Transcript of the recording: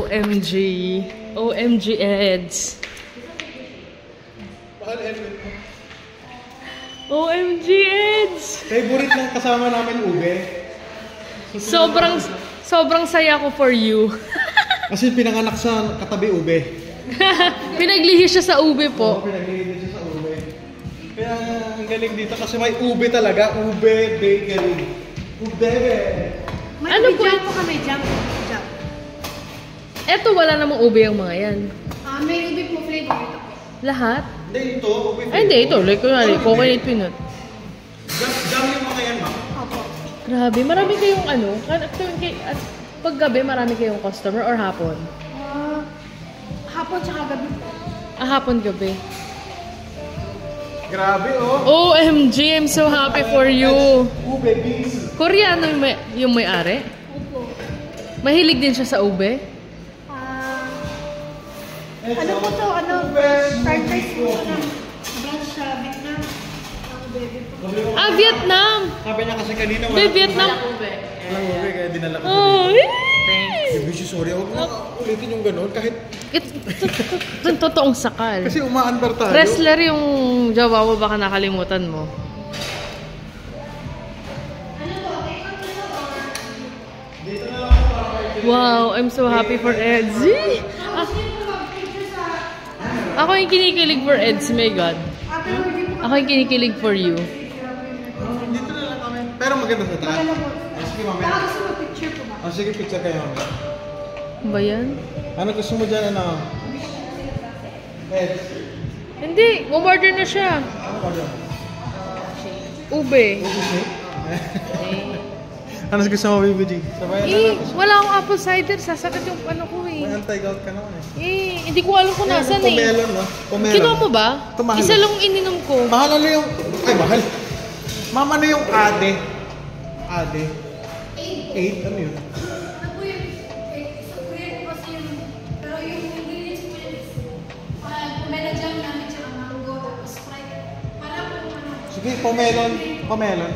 OMG. OMG Eds. OMG Eds. Favorite lang kasama namin ube. Sobrang saya ko for you. Kasi pinanganak sa katabi ube. Pinaglihi siya sa ube po. Oo, pinaglihi siya sa ube. Kaya ang galing dito kasi may ube talaga. Ube bakery. Ube. Ano po? Jam po kami, jam. Eto wala namang ube yung mga yan. May ube po flavor ito po. Lahat? Hindi ito, ube. Ay hindi, ito. Like kunwari, coconut peanut. Jam yung mga yan, ma. Opo. Grabe, marami kayong ano? Pag gabi, marami kayong customer or hapon? Hapon tsaka gabi po. Hapon gabi. Grabe, oh. OMG, I'm so happy for you. Ube, beans. Koreano yung may-ari? Opo. Mahilig din siya sa ube? Ano po to? Fried rice po ng branch sa Vietnam. Ang baby po. Vietnam! Sabi niya kasi kanina Vietnam! Walang ube, kaya dinala ko. Oh, Thanks. Sorry, huwag mo ulitin yung gano'n kahit... Ito totoong sakal. Kasi umaandar tayo. Wrestler yung jowa mo, baka nakalimutan mo. Wow, I'm so happy for Edsy. Ako yung kinikilig for Eds, my God. Ako yung kinikilig for you. Dito na lang kami. Pero maganda sa taas. Sige, mamaya. Baka gusto mo picture po ba? Sige, picture kayo. Ano ba yan? Ano gusto mo dyan, ano? Eds. Hindi, umorder na siya. Ano ba dyan? Ube. Ano gusto mo, BBG? Sabayan na natin. Wala akong apple cider. Sasakit yung ano ko eh. May anti-gout ka naman eh. Hindi ko alam kung nasan eh. Pomelon, no? Pomelon. Kinuha mo ba? Tumahal. Isa lang ininom ko. Mahal ano yung... Ay, mahal. Ma'am, ano yung ade? Ade? 8? Ano yun? Ano po yung isang Korean po kasi yung... Pero yung ingredients po yun is pomelo jam namin tsaka mango tapos Sprite. Para po ano. Sige, pomelon. Pomelon.